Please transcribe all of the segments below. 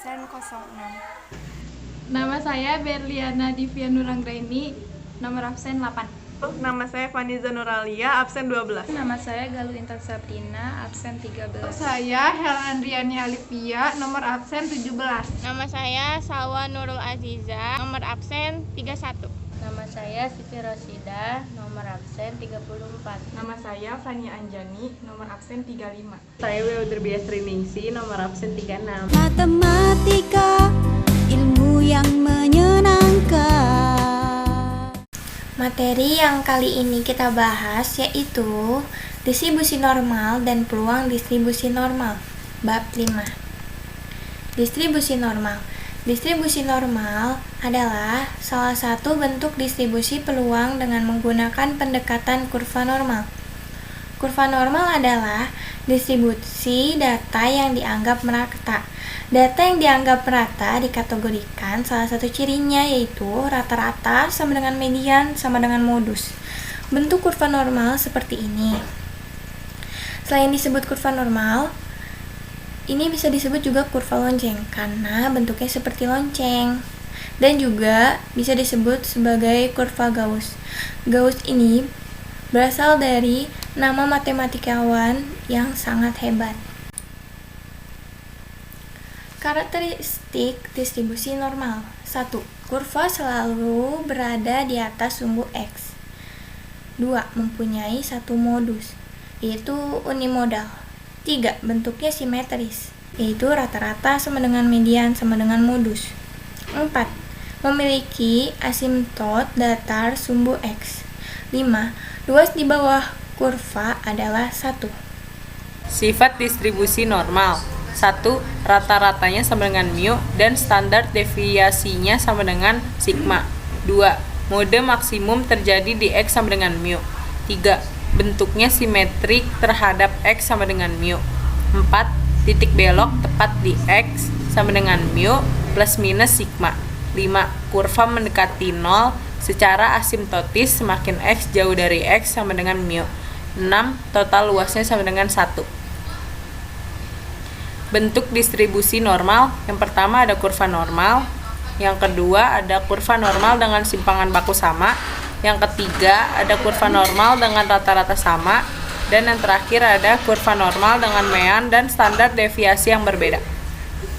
absen 06. Nama saya Berliana Divya Nuranggraini, nomor absen 8. Nama saya Faniza Nuralia, absen 12. Nama saya Galuh Intan Sabrina, absen 13. Saya Hel Andriani Alifia, nomor absen 17. Nama saya Salwa Nurul Aziza, nomor absen 31. Nama saya Siti Rosida, nomor absen 34. Nama saya Fani Anjani, nomor absen 35. Saya Wilderbias Triningsi, nomor absen 36. Matematika, ilmu yang menyenangkan. Materi yang kali ini kita bahas yaitu distribusi normal dan peluang distribusi normal, bab 5. Distribusi normal. Distribusi normal adalah salah satu bentuk distribusi peluang dengan menggunakan pendekatan kurva normal. Kurva normal adalah distribusi data yang dianggap merata. Data yang dianggap merata dikategorikan salah satu cirinya yaitu rata-rata sama dengan median sama dengan modus. Bentuk kurva normal seperti ini. Selain disebut kurva normal, ini bisa disebut juga kurva lonceng karena bentuknya seperti lonceng, dan juga bisa disebut sebagai kurva Gauss. Gauss ini berasal dari nama matematikawan yang sangat hebat. Karakteristik distribusi normal. 1. Kurva selalu berada di atas sumbu X. 2. Mempunyai satu modus, yaitu unimodal. 3. Bentuknya simetris, yaitu rata-rata sama dengan median sama dengan modus. 4. Memiliki asimptot datar sumbu X. 5. Luas di bawah kurva adalah 1. Sifat distribusi normal. 1. Rata-ratanya sama dengan mu dan standar deviasinya sama dengan sigma. 2. Mode maksimum terjadi di X sama dengan mu. 3. Bentuknya simetrik terhadap X sama dengan mu. 4. Titik belok tepat di X sama dengan mu plus minus sigma. 5. Kurva mendekati 0 secara asimptotis semakin X jauh dari X sama dengan mu. 6. Total luasnya sama dengan 1. Bentuk distribusi normal. Yang pertama ada kurva normal. Yang kedua ada kurva normal dengan simpangan baku sama. Yang ketiga ada kurva normal dengan rata-rata sama. Dan yang terakhir ada kurva normal dengan mean dan standar deviasi yang berbeda.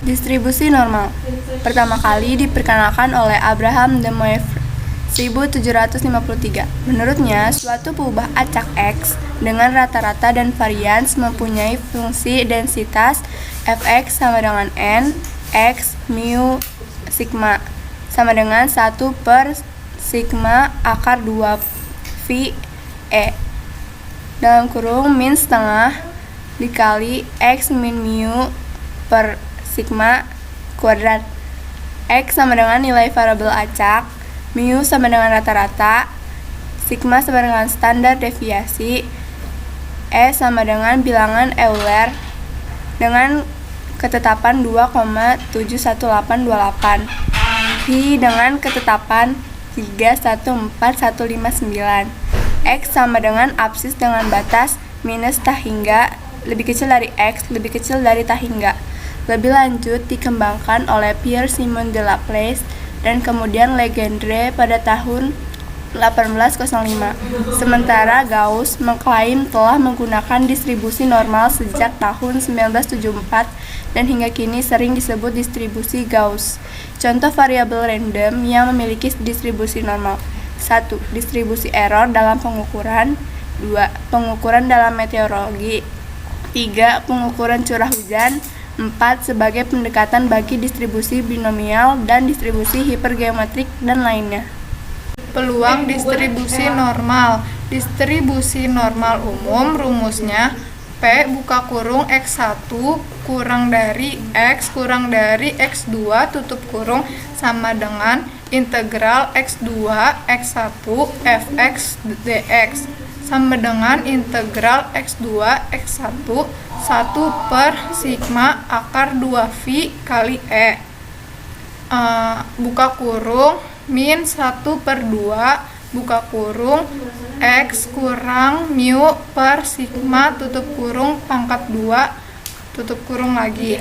Distribusi normal pertama kali diperkenalkan oleh Abraham de Moivre 1753. Menurutnya, suatu peubah acak X dengan rata-rata dan varians mempunyai fungsi densitas fx sama dengan n, x, mu, sigma sama dengan 1 per sigma akar 2 phi e dalam kurung min setengah dikali x min mu per sigma kuadrat. X sama dengan nilai variabel acak, mu sama dengan rata-rata, sigma sama dengan standar deviasi, e sama dengan bilangan Euler dengan ketetapan 2,71828, phi dengan ketetapan 314,159, X sama dengan absis dengan batas minus tah hingga lebih kecil dari X lebih kecil dari tah hingga. Lebih lanjut dikembangkan oleh Pierre-Simon de Laplace dan kemudian Legendre pada tahun 1805. Sementara Gauss mengklaim telah menggunakan distribusi normal sejak tahun 1974 dan hingga kini sering disebut distribusi Gauss. Contoh variabel random yang memiliki distribusi normal. 1. Distribusi error dalam pengukuran. 2. Pengukuran dalam meteorologi. 3. Pengukuran curah hujan. 4. Sebagai pendekatan bagi distribusi binomial dan distribusi hipergeometrik dan lainnya. Peluang distribusi normal. Distribusi normal umum rumusnya P buka kurung X1 kurang dari X kurang dari X2 tutup kurung sama dengan integral X2 X1 fx dx sama dengan integral X2 X1 1 per sigma akar 2 phi kali E. Buka kurung min 1 per 2 buka kurung X kurang mu per sigma tutup kurung pangkat 2 tutup kurung lagi.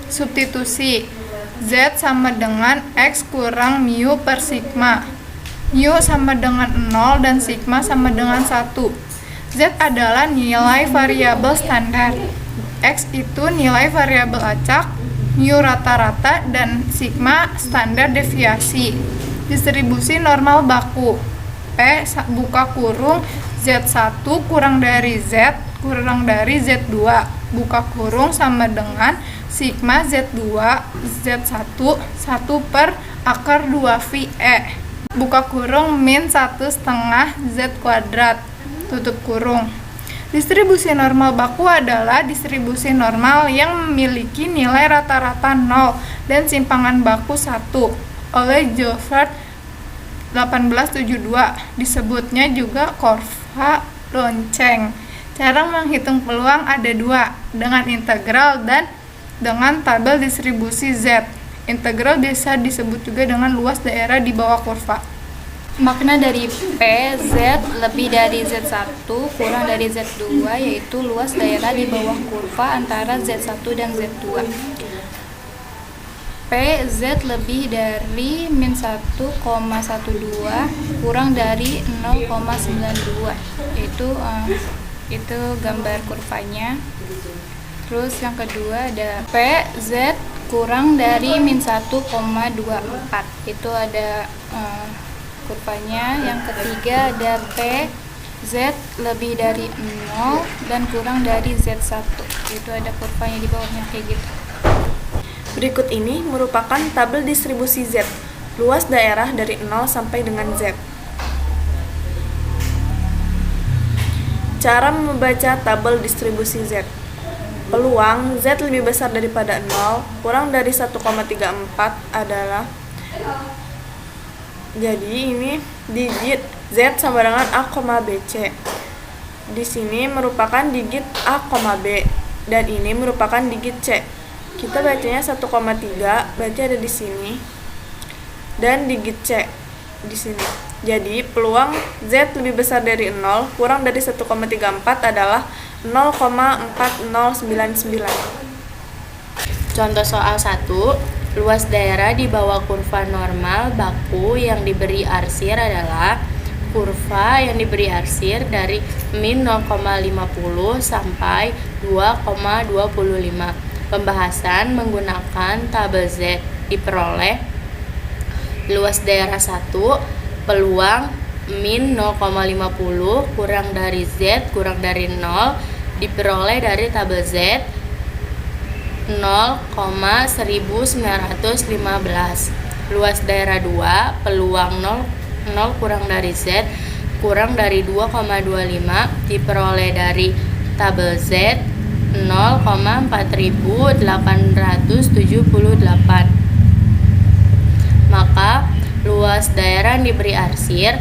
Substitusi Z sama dengan X kurang mu per sigma. Mu sama dengan 0 dan sigma sama dengan 1. Z adalah nilai variabel standar. X itu nilai variabel acak, mu rata-rata, dan sigma standar deviasi. Distribusi normal baku. P buka kurung Z1 kurang dari Z kurang dari Z2 buka kurung sama dengan sigma Z2 Z1 1 per akar 2 VE buka kurung min 1/2 Z kuadrat tutup kurung. Distribusi normal baku adalah distribusi normal yang memiliki nilai rata-rata 0 dan simpangan baku 1 oleh Joubert 1872. Disebutnya juga kurva lonceng. Cara menghitung peluang ada dua, dengan integral dan dengan tabel distribusi Z. Integral biasa disebut juga dengan luas daerah di bawah kurva. Makna dari P, Z lebih dari Z1 kurang dari Z2 yaitu luas daerah di bawah kurva antara Z1 dan Z2. P, Z lebih dari min 1,12 kurang dari 0,92 itu gambar kurvanya. Terus yang kedua ada P, Z kurang dari min 1,24 itu ada kurvanya. Yang ketiga ada P, Z lebih dari 0 dan kurang dari Z1 itu ada kurvanya di bawahnya kayak gitu. Berikut ini merupakan tabel distribusi Z, luas daerah dari 0 sampai dengan Z. Cara membaca tabel distribusi Z. Peluang Z lebih besar daripada 0 kurang dari 1,34 adalah, jadi ini digit Z sama dengan A, BC. Di sini merupakan digit A, B dan ini merupakan digit C. Kita bacanya 1,3, berarti ada di sini. Dan digit C di sini. Jadi peluang Z lebih besar dari 0 kurang dari 1,34 adalah 0,4099. Contoh soal 1, luas daerah di bawah kurva normal baku yang diberi arsir adalah kurva yang diberi arsir dari min 0,50 sampai 2,25. Pembahasan menggunakan tabel Z diperoleh luas daerah 1, peluang min 0,50 kurang dari Z kurang dari 0 diperoleh dari tabel Z 0,1915. Luas daerah 2, peluang 0 kurang dari Z kurang dari 2,25 diperoleh dari tabel Z 0,4878. Maka luas daerah yang diberi arsir,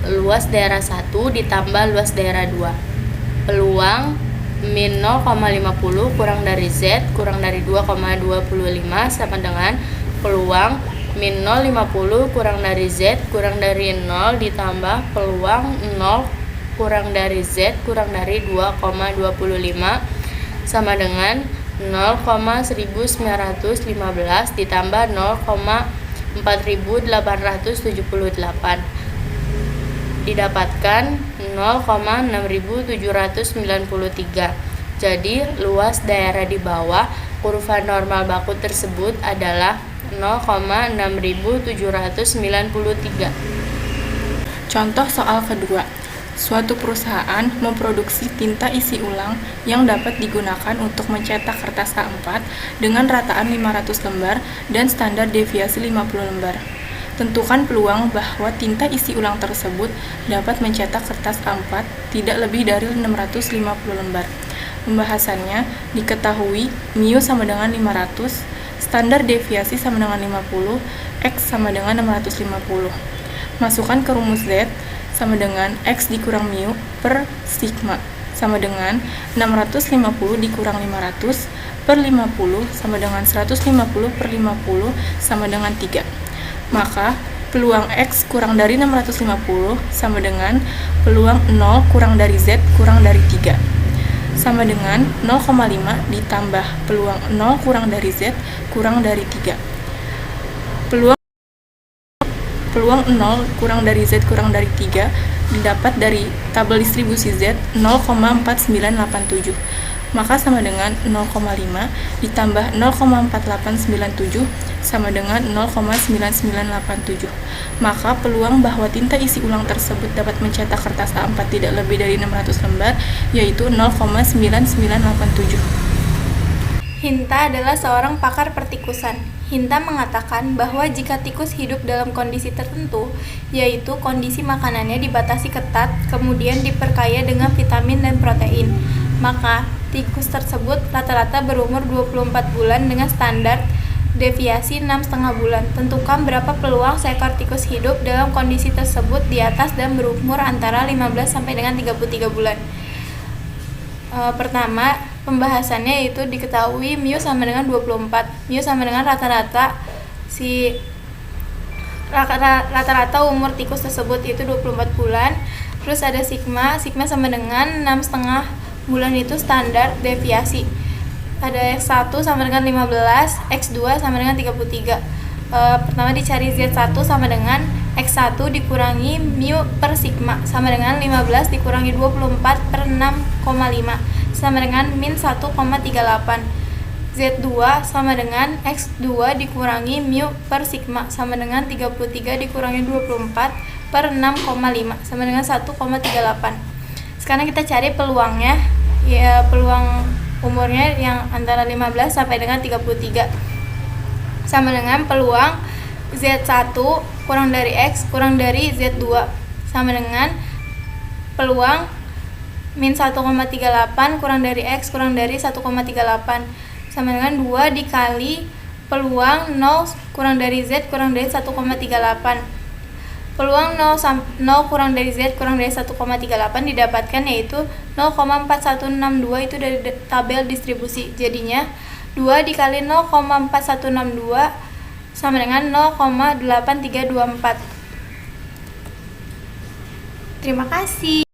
luas daerah 1 ditambah luas daerah 2. Peluang min 0,50 kurang dari Z kurang dari 2,25 sama dengan peluang min 0,50 kurang dari Z kurang dari 0 ditambah peluang 0 kurang dari Z kurang dari 2,25 sama dengan 0,1915 ditambah 0,4878 didapatkan 0,6793. Jadi luas daerah di bawah kurva normal baku tersebut adalah 0,6793. Contoh soal kedua. Suatu perusahaan memproduksi tinta isi ulang yang dapat digunakan untuk mencetak kertas A4 dengan rataan 500 lembar dan standar deviasi 50 lembar. Tentukan peluang bahwa tinta isi ulang tersebut dapat mencetak kertas A4 tidak lebih dari 650 lembar. Pembahasannya diketahui mu sama dengan 500, standar deviasi sama dengan 50, X sama dengan 650. Masukkan ke rumus Z sama dengan X dikurang mu per sigma sama dengan 650 dikurang 500 per 50 sama dengan 150 per 50 sama dengan 3. Maka peluang X kurang dari 650 sama dengan peluang 0 kurang dari Z kurang dari 3 sama dengan 0,5 ditambah peluang 0 kurang dari Z kurang dari 3 Peluang 0 kurang dari Z kurang dari 3 didapat dari tabel distribusi Z 0,4987. Maka sama dengan 0,5 ditambah 0,4897 sama dengan 0,9987. Maka peluang bahwa tinta isi ulang tersebut dapat mencetak kertas A4 tidak lebih dari 600 lembar yaitu 0,9987. Hinta adalah seorang pakar pertikusan. Hinta mengatakan bahwa jika tikus hidup dalam kondisi tertentu, yaitu kondisi makanannya dibatasi ketat, kemudian diperkaya dengan vitamin dan protein, maka tikus tersebut rata-rata berumur 24 bulan dengan standar deviasi 6,5 bulan. Tentukan berapa peluang seekor tikus hidup dalam kondisi tersebut di atas dan berumur antara 15 sampai dengan 33 bulan. Pertama, pembahasannya itu diketahui mu sama dengan 24. Mu sama dengan rata-rata umur tikus tersebut itu 24 bulan. Terus ada sigma sama dengan 6,5 bulan itu standar deviasi. Ada X1 sama dengan 15, X2 sama dengan 33. Pertama dicari Z1 sama dengan X1 dikurangi mu per sigma sama dengan 15 dikurangi 24 per 6,5 sama dengan min 1,38. Z2 sama dengan X2 dikurangi mu per sigma sama dengan 33 dikurangi 24 per 6,5 sama dengan 1,38. Sekarang kita cari peluangnya, ya peluang umurnya yang antara 15 sampai dengan 33 sama dengan peluang Z1 kurang dari X kurang dari Z2 sama dengan peluang min 1,38 kurang dari X kurang dari 1,38 sama dengan 2 dikali peluang 0 kurang dari Z kurang dari 1,38. Peluang 0 kurang dari Z kurang dari 1,38 didapatkan yaitu 0,4162 itu dari tabel distribusi. Jadinya 2 dikali 0,4162 sama dengan 0,8324. Terima kasih.